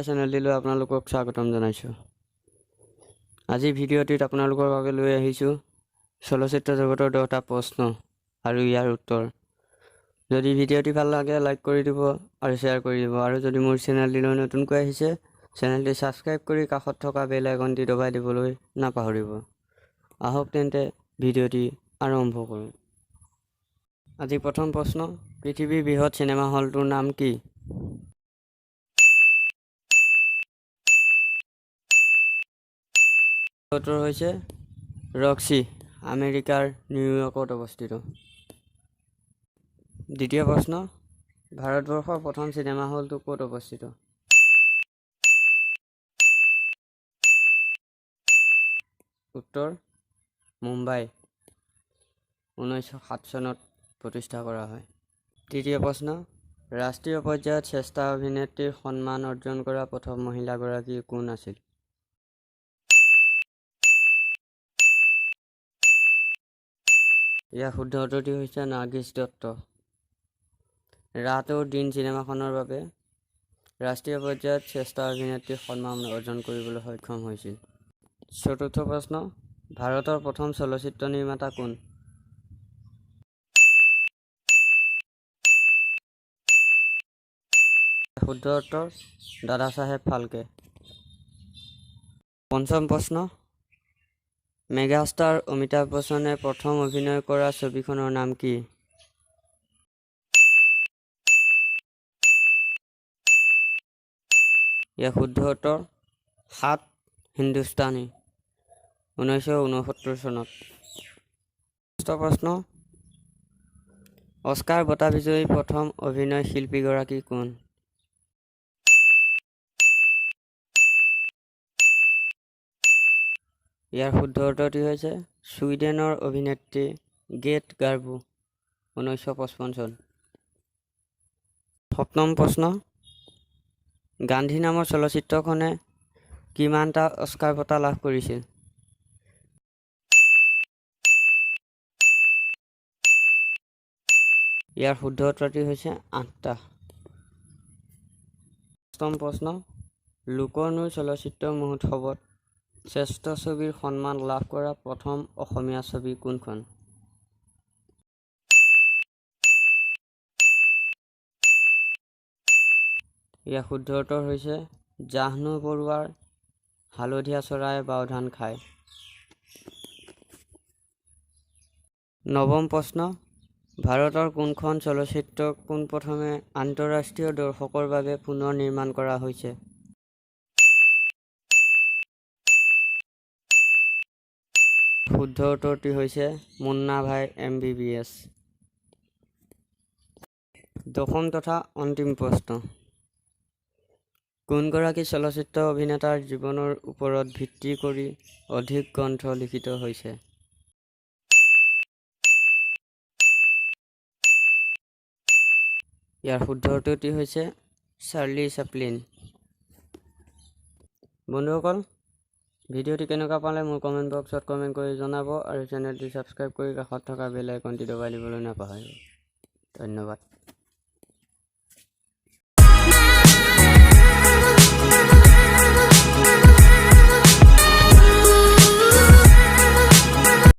চেনেলটিলৈ আপোনালোকক স্বাগতম জনাইছোঁ। আজি ভিডিঅ'টিত আপোনালোকৰ বাবে লৈ আহিছোঁ চলচ্চিত্ৰ জগতৰ 10টা প্ৰশ্ন আৰু ইয়াৰ উত্তৰ। যদি ভিডিঅ'টি ভাল লাগে লাইক কৰি দিব আৰু শ্বেয়াৰ কৰি দিব, আৰু যদি মোৰ চেনেলটিলৈ নতুনকৈ আহিছে চেনেলটি ছাবস্ক্ৰাইব কৰি কাষত থকা বেল আইকনটি দবাই দিবলৈ নাপাহৰিব। আহক তেন্তে ভিডিঅ'টি আৰম্ভ কৰোঁ। আজি প্ৰথম প্ৰশ্ন, পৃথিৱীৰ বৃহৎ চিনেমা হলটোৰ নাম কি? উত্তৰ হৈছে ৰক্সি, আমেৰিকাৰ নিউয়ৰ্কত অৱস্থিত। দ্বিতীয় প্ৰশ্ন, ভাৰতবৰ্ষৰ প্ৰথম চিনেমা হলটো ক'ত অৱস্থিত? উত্তৰ মুম্বাই, 1907 চনত প্ৰতিষ্ঠা কৰা হয়। তৃতীয় প্ৰশ্ন, ৰাষ্ট্ৰীয় পৰ্যায়ত শ্ৰেষ্ঠ অভিনেত্ৰীৰ সন্মান অৰ্জন কৰা প্ৰথম মহিলাগৰাকী কোন আছিল? ইয়াৰ শুদ্ধ উত্তৰটি হৈছে নাৰ্গিছ দত্ত। ৰাত অৰ দিন চিনেমাখনৰ বাবে ৰাষ্ট্ৰীয় পৰ্যায়ত শ্ৰেষ্ঠ অভিনেত্ৰীৰ সন্মান অৰ্জন কৰিবলৈ সক্ষম হৈছিল। চতুৰ্থ প্ৰশ্ন, ভাৰতৰ প্ৰথম চলচ্চিত্ৰ নিৰ্মাতা কোন? শুদ্ধ উত্তৰ দাদাচাহেব ফাল্কে। পঞ্চম প্ৰশ্ন, মেগাষ্টাৰ অমিতাভ বচ্চনে প্ৰথম অভিনয় কৰা ছবিখনৰ নাম কি? ইয়াৰ শুদ্ধ উত্তৰ 7 হিন্দুস্তানী, 1969 চনত। ষষ্ঠ প্ৰশ্ন, অস্কাৰ বঁটা বিজয়ী প্ৰথম অভিনয় শিল্পীগৰাকী কোন? ইয়াৰ শুদ্ধ উত্তৰটি হৈছে ছুইডেনৰ অভিনেত্ৰী গ্ৰেট গাৰ্বো, 1955 চন। সপ্তম প্ৰশ্ন, গান্ধী নামৰ চলচ্চিত্ৰখনে কিমানটা অস্কাৰ বঁটা লাভ কৰিছিল? ইয়াৰ শুদ্ধ উত্তৰটি হৈছে 8টা। অষ্টম প্ৰশ্ন, লোকৰ নৈ চলচ্চিত্ৰ মহোৎসৱত শ্ৰেষ্ঠ ছবিৰ সন্মান লাভ কৰা প্ৰথম অসমীয়া ছবি কোনখন? ইয়াৰ শুদ্ধ উত্তৰ হৈছে জাহ্নু বৰুৱাৰ হালধীয়া চৰাই বাওধান খায়। নৱম প্ৰশ্ন, ভাৰতৰ কোনখন চলচ্চিত্ৰ পোনপ্ৰথমে আন্তঃৰাষ্ট্ৰীয় দৰ্শকৰ বাবে পুনৰ নিৰ্মাণ কৰা হৈছে? শুদ্ধ উত্তৰটি হৈছে মুন্না ভাই MBBS। দশম তথা অন্তিম প্ৰশ্ন, কোনগৰাকী চলচ্চিত্ৰ অভিনেতাৰ জীৱনৰ ওপৰত ভিত্তি কৰি অধিক গ্ৰন্থ লিখিত হৈছে? ইয়াৰ শুদ্ধ উত্তৰটি হৈছে চাৰ্লি চেপলিন। বন্ধুসকল, ভিডিঅ'টি কেনেকুৱা পালে মোৰ কমেণ্ট বক্সত কমেণ্ট কৰি জনাব, আৰু চেনেলটি ছাবস্ক্ৰাইব কৰি কাষত থকা বেল আইকনটি দবাই দিবলৈ নাপাহৰিব। ধন্যবাদ।